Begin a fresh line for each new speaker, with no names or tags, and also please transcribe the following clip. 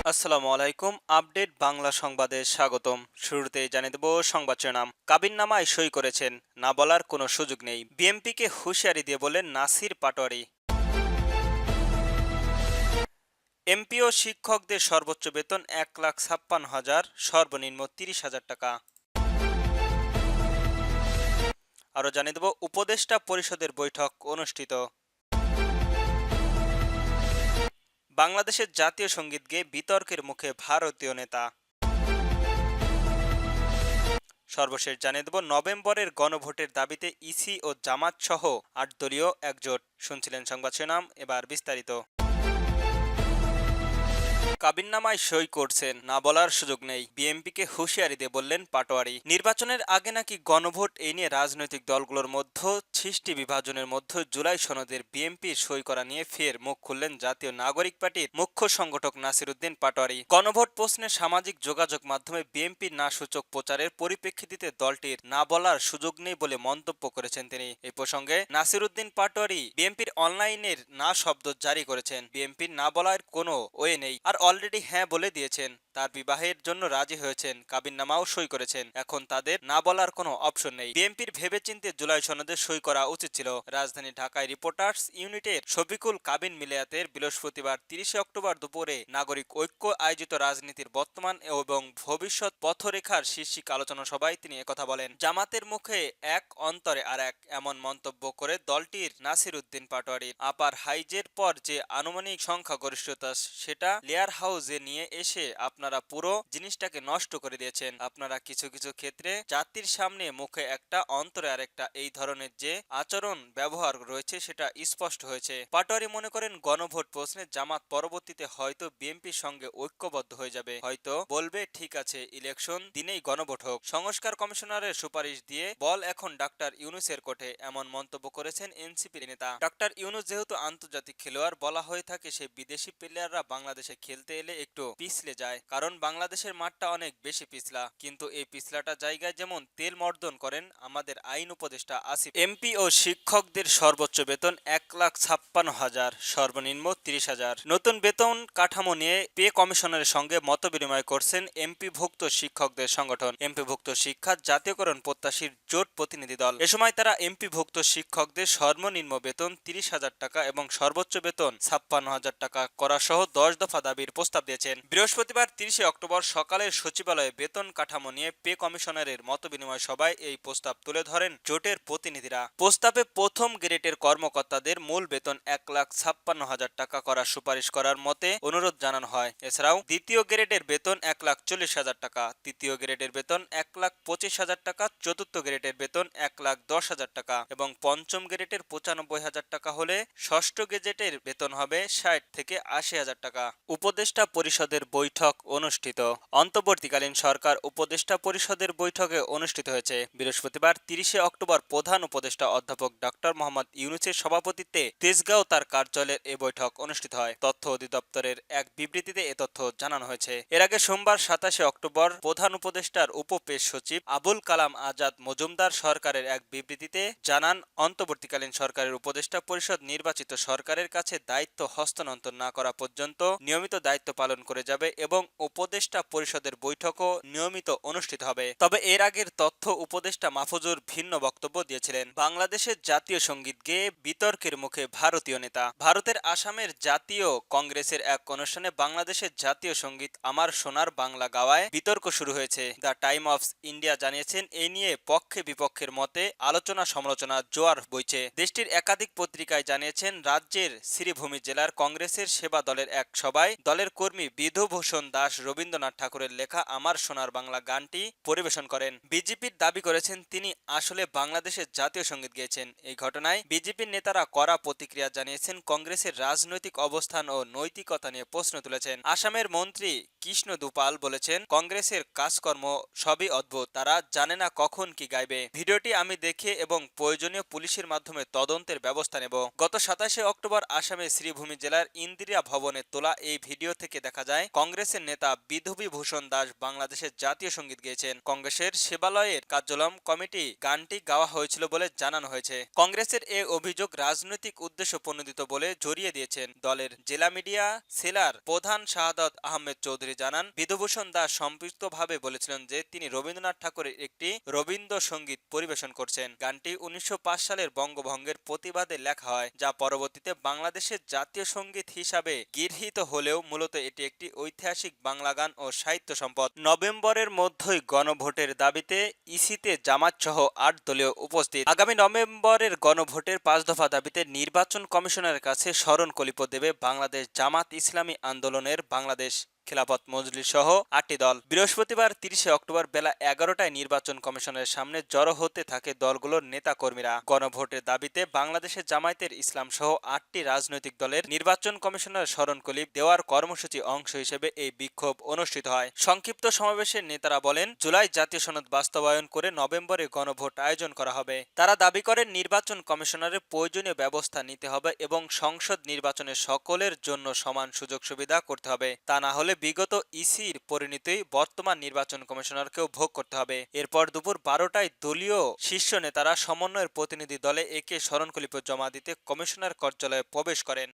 আসসালামু আলাইকুম। আপডেট বাংলা সংবাদে স্বাগতম। শুরুতেই জানিয়ে দেব সংবাদ শিরোনাম। কাবিননামায় সই করেছেন, না বলার কোনো সুযোগ নেই। বিএমপিকে হুঁশিয়ারি দিয়ে বললেন নাসির পাটোয়ারি। এমপি ও শিক্ষকদের সর্বোচ্চ বেতন ১,৫৬,০০০, সর্বনিম্ন ৩০,০০০ টাকা। আরও জানিয়ে দেব উপদেষ্টা পরিষদের বৈঠক অনুষ্ঠিত। বাংলাদেশের জাতীয় সঙ্গীত গেয়ে বিতর্কের মুখে ভারতীয় নেতা। সর্বশেষ জানিয়ে দেব নভেম্বরের গণভোটের দাবিতে ইসি ও জামাত সহ ৮ দলীয় একজোট। শুনছিলেন সংবাদ শিরোনাম, এবার বিস্তারিত। কাবিননামায় সই করছেন, না বলার সুযোগ নেই। বিএনপিকে হুঁশিয়ারি দিয়ে বললেন পাটোয়ারি। নির্বাচনের আগে নাকি গণভোট, এই নিয়ে রাজনৈতিক দলগুলোর মধ্যে সৃষ্টি বিভাজনের মধ্যে জুলাই সনদের বিএনপির সই করা নিয়ে ফের মুখ খুললেন জাতীয় নাগরিক পার্টির মুখ্য সংগঠক নাসির উদ্দিন পাটোয়ারি। গণভোট প্রশ্নে সামাজিক যোগাযোগ মাধ্যমে বিএনপির না সূচক প্রচারের পরিপ্রেক্ষিতে দলটির না বলার সুযোগ নেই বলে মন্তব্য করেছেন তিনি। এই প্রসঙ্গে নাসির উদ্দিন পাটোয়ারি বিএনপির অনলাইনের না শব্দ জারি করেছেন। বিএনপির না বলার কোনো ওয়ে নেই, আর অলরেডি হ্যাঁ বলে দিয়েছেন। তার বিবাহের জন্য রাজি হয়েছেন, কাবিননামাও সই করেছেন। এখন তাদের না বলার কোনো অপশন নেই। বিএনপির ভেবেচিন্তে জুলাই সনদে সই করা উচিত ছিল। রাজধানী ঢাকায় রিপোর্টার্স ইউনিটের শফিকুল কাবিন মিলায়াতের বৃহস্পতিবার ৩০ অক্টোবর দুপুরে নাগরিক ঐক্য আয়োজিত রাজনীতির বর্তমান এবং ভবিষ্যৎ পথরেখার শীর্ষিক আলোচনা সভায় তিনি একথা বলেন। জামাতের মুখে এক, অন্তরে আর এক, এমন মন্তব্য করে দলটির নাসির উদ্দিন পাটোয়ারি আপার হাইজের পর যে আনুমানিক সংখ্যাগরিষ্ঠতা, সেটা লেয়ার হাউসে নিয়ে এসে আপনারা পুরো জিনিসটাকে নষ্ট করে দিয়েছেন। আপনারা কিছু কিছু ক্ষেত্রে জাতির সামনে মুখে একটা, অন্তরে আরেকটা, এই ধরনের যে আচরণ ব্যবহার রয়েছে সেটা স্পষ্ট হয়েছে। পাটোয়ারি মনে করেন গণভোট প্রশ্নে জামাত পরবর্তীতে হয়তো বিএনপির সঙ্গে ঐক্যবদ্ধ হয়ে যাবে, হয়তো বলবে ঠিক আছে ইলেকশন দিনেই গণভোট হোক। সংস্কার কমিশনারের সুপারিশ দিয়ে বল এখন ডাক্তার ইউনূসের কোর্টে, এমন মন্তব্য করেছেন এনসিপির নেতা। ডাক্তার ইউনূস যেহেতু আন্তর্জাতিক খেলোয়াড়, বলা হয়ে থাকে সে বিদেশি প্লেয়াররা বাংলাদেশে খেলতে এলে একটু পিছলে যায়, কারণ বাংলাদেশের মাঠটা অনেক বেশি পিছলা। কিন্তু এই পিছলাটা জায়গায় যেমন তেল মর্দন করেন আমাদের আইন উপদেষ্টা আসিফ। এমপি ও শিক্ষকদের সর্বোচ্চ বেতন ১,৫৬,০০০, সর্বনিম্ন ৩০,০০০। নতুন বেতন কাঠামো নিয়ে পে কমিশনারের সঙ্গে মতবিনিময় করছেন এমপিভুক্ত শিক্ষকদের সংগঠন এমপিভুক্ত শিক্ষা জাতীয়করণ প্রত্যাশীর জোট প্রতিনিধি দল। এ সময় তারা এমপিভুক্ত শিক্ষকদের সর্বনিম্ন বেতন ৩০,০০০ টাকা এবং সর্বোচ্চ বেতন ৫৬,০০০ টাকা করা সহ ১০ দফা দাবির প্রস্তাব দিয়েছেন। বৃহস্পতিবার ৩০ অক্টোবর সকালে সচিবালয়ে বেতন কাঠামো নিয়ে পে কমিশনারের মতবিনিময় সভায় এই প্রস্তাব তুলে ধরেন জোটের প্রতিনিধিরা। প্রস্তাবে প্রথম গ্রেডের কর্মকর্তাদের মূল বেতন ১,৫৬,০০০ টাকা করার সুপারিশ করার মতে অনুরোধ জানানো হয়। এছাড়াও দ্বিতীয় গ্রেডের বেতন ১,৪০,০০০ টাকা, তৃতীয় গ্রেডের বেতন ১,২৫,০০০ টাকা, চতুর্থ গ্রেডের বেতন ১,১০,০০০ টাকা এবং পঞ্চম গ্রেডের ৯৫,০০০ টাকা হলে ষষ্ঠ গেজেটের বেতন হবে ৬০ থেকে ৮০,০০০ টাকা। উপদেষ্টা পরিষদের বৈঠক অনুষ্ঠিত। অন্তর্বর্তীকালীন সরকার উপদেষ্টা পরিষদের বৈঠকে অনুষ্ঠিত হয়েছে। বৃহস্পতিবার ৩০ অক্টোবর প্রধান উপদেষ্টা অধ্যাপক ডক্টর মোহাম্মদ ইউনূসের সভাপতিত্বে তেজগাঁও তার কার্যালয়ের এ বৈঠক অনুষ্ঠিত হয়। তথ্য অধিদপ্তরের এক বিবৃতিতে এ তথ্য জানানো হয়েছে। এর আগে সোমবার ২৭ অক্টোবর প্রধান উপদেষ্টার উপপেশ সচিব আবুল কালাম আজাদ মজুমদার সরকারের এক বিবৃতিতে জানান, অন্তর্বর্তীকালীন সরকারের উপদেষ্টা পরিষদ নির্বাচিত সরকারের কাছে দায়িত্ব হস্তান্তর না করা পর্যন্ত নিয়মিত দায়িত্ব পালন করে যাবে এবং উপদেষ্টা পরিষদের বৈঠকও নিয়মিত অনুষ্ঠিত হবে। তবে এর আগের তথ্য উপদেষ্টা মাহফুজুর ভিন্ন বক্তব্য দিয়েছিলেন। বাংলাদেশের জাতীয় সঙ্গীত গেয়ে বিতর্কের মুখে ভারতীয় নেতা। ভারতের আসামের জাতীয় কংগ্রেসের এক অনুষ্ঠানে বাংলাদেশের জাতীয় সঙ্গীত আমার সোনার বাংলা গাওয়ায় বিতর্ক শুরু হয়েছে। দ্য টাইম অফ ইন্ডিয়া জানিয়েছেন, এই নিয়ে পক্ষে বিপক্ষের মতে আলোচনা সমালোচনা জোয়ার বইছে। দেশটির একাধিক পত্রিকায় জানিয়েছেন, রাজ্যের শ্রীভূমি জেলার কংগ্রেসের সেবা দলের এক সভায় দলের কর্মী বিধুভূষণ দাস রবীন্দ্রনাথ ঠাকুরের লেখা আমার সোনার বাংলা গানটি পরিবেশন করেন। বিজেপির দাবি করেছেন তিনি আসলে বাংলাদেশের জাতীয় সঙ্গীত গেয়েছেন। এই ঘটনায় বিজেপির নেতারা কড়া প্রতিক্রিয়া জানিয়েছেন, কংগ্রেসের রাজনৈতিক অবস্থান ও নৈতিকতা নিয়ে প্রশ্ন তুলেছেন। আসামের মন্ত্রী কৃষ্ণ দুপাল বলেছেন, কংগ্রেসের কাজকর্ম সবই অদ্ভুত, তারা জানে না কখন কি গাইবে। ভিডিওটি আমি দেখে এবং প্রয়োজনীয় পুলিশের মাধ্যমে তদন্তের ব্যবস্থা নেব। গত ২৭ অক্টোবর আসামের শ্রীভূমি জেলার ইন্দিরা ভবনে তোলা এই ভিডিও ভিডিও থেকে দেখা যায় কংগ্রেসের নেতা বিধুবিভূষণ দাস বাংলাদেশের জাতীয় সঙ্গীত গেয়েছেন। কংগ্রেসের সেবালয়ের কার্যক্রম কমিটি গানটি গাওয়া হয়েছিল বলে জানানো হয়েছে। কংগ্রেসের এ অভিযোগ রাজনৈতিক উদ্দেশ্য প্রণোদিত বলে জড়িয়ে দিয়েছেন দলের জেলা মিডিয়া সেলার প্রধান শাহাদাত আহমেদ চৌধুরী জানান, বিধুভূষণ দাস সম্পৃক্তভাবে বলেছিলেন যে তিনি রবীন্দ্রনাথ ঠাকুরের একটি রবীন্দ্রসঙ্গীত পরিবেশন করছেন। গানটি 1905 সালের বঙ্গভঙ্গের প্রতিবাদে লেখা হয়, যা পরবর্তীতে বাংলাদেশের জাতীয় সঙ্গীত হিসাবে গৃহীত হলেও মূলত এটি একটি ঐতিহাসিক বাংলা গান ও সাহিত্য সম্পদ। নভেম্বরের মধ্যেই গণভোটের দাবিতে ইসিতে জামাতসহ 8 দলীয় উপস্থিত। আগামী নভেম্বরের গণভোটের 5 দফা দাবিতে নির্বাচন কমিশনের কাছে স্মরণকলিপ দেবে বাংলাদেশ জামাত ইসলামী আন্দোলনের বাংলাদেশ খেলাফত মজলিস সহ 8টি দল। বৃহস্পতিবার 30 অক্টোবর বেলা 11টায় নির্বাচন কমিশনের সামনে জড়ো হতে থাকে দলগুলোর নেতা কর্মীরা। গণভোটের দাবিতে বাংলাদেশের জামায়াতের ইসলাম সহ 8টি রাজনৈতিক দলের নির্বাচন কমিশনের স্মরণকলিপ দেওয়ার কর্মসূচি অংশ হিসেবে এই বিক্ষোভ অনুষ্ঠিত হয়। সংক্ষিপ্ত সমাবেশের নেতারা বলেন, জুলাই জাতীয় সনদ বাস্তবায়ন করে নভেম্বরে গণভোট আয়োজন করা হবে। তারা দাবি করেন নির্বাচন কমিশনারের প্রয়োজনীয় ব্যবস্থা নিতে হবে এবং সংসদ নির্বাচনে সকলের জন্য সমান সুযোগ সুবিধা করতে হবে। তা না হলে বিগত ইসির পরিণতি বর্তমান নির্বাচন কমিশনারকেও ভোগ করতে হবে। এরপর দুপুর 12টায় দলীয় শীর্ষ নেতারা সমন্বয়ের প্রতিনিধি দলে একে স্মরণকলিপ জমা দিতে কমিশনার কার্যালয়ে প্রবেশ করেন।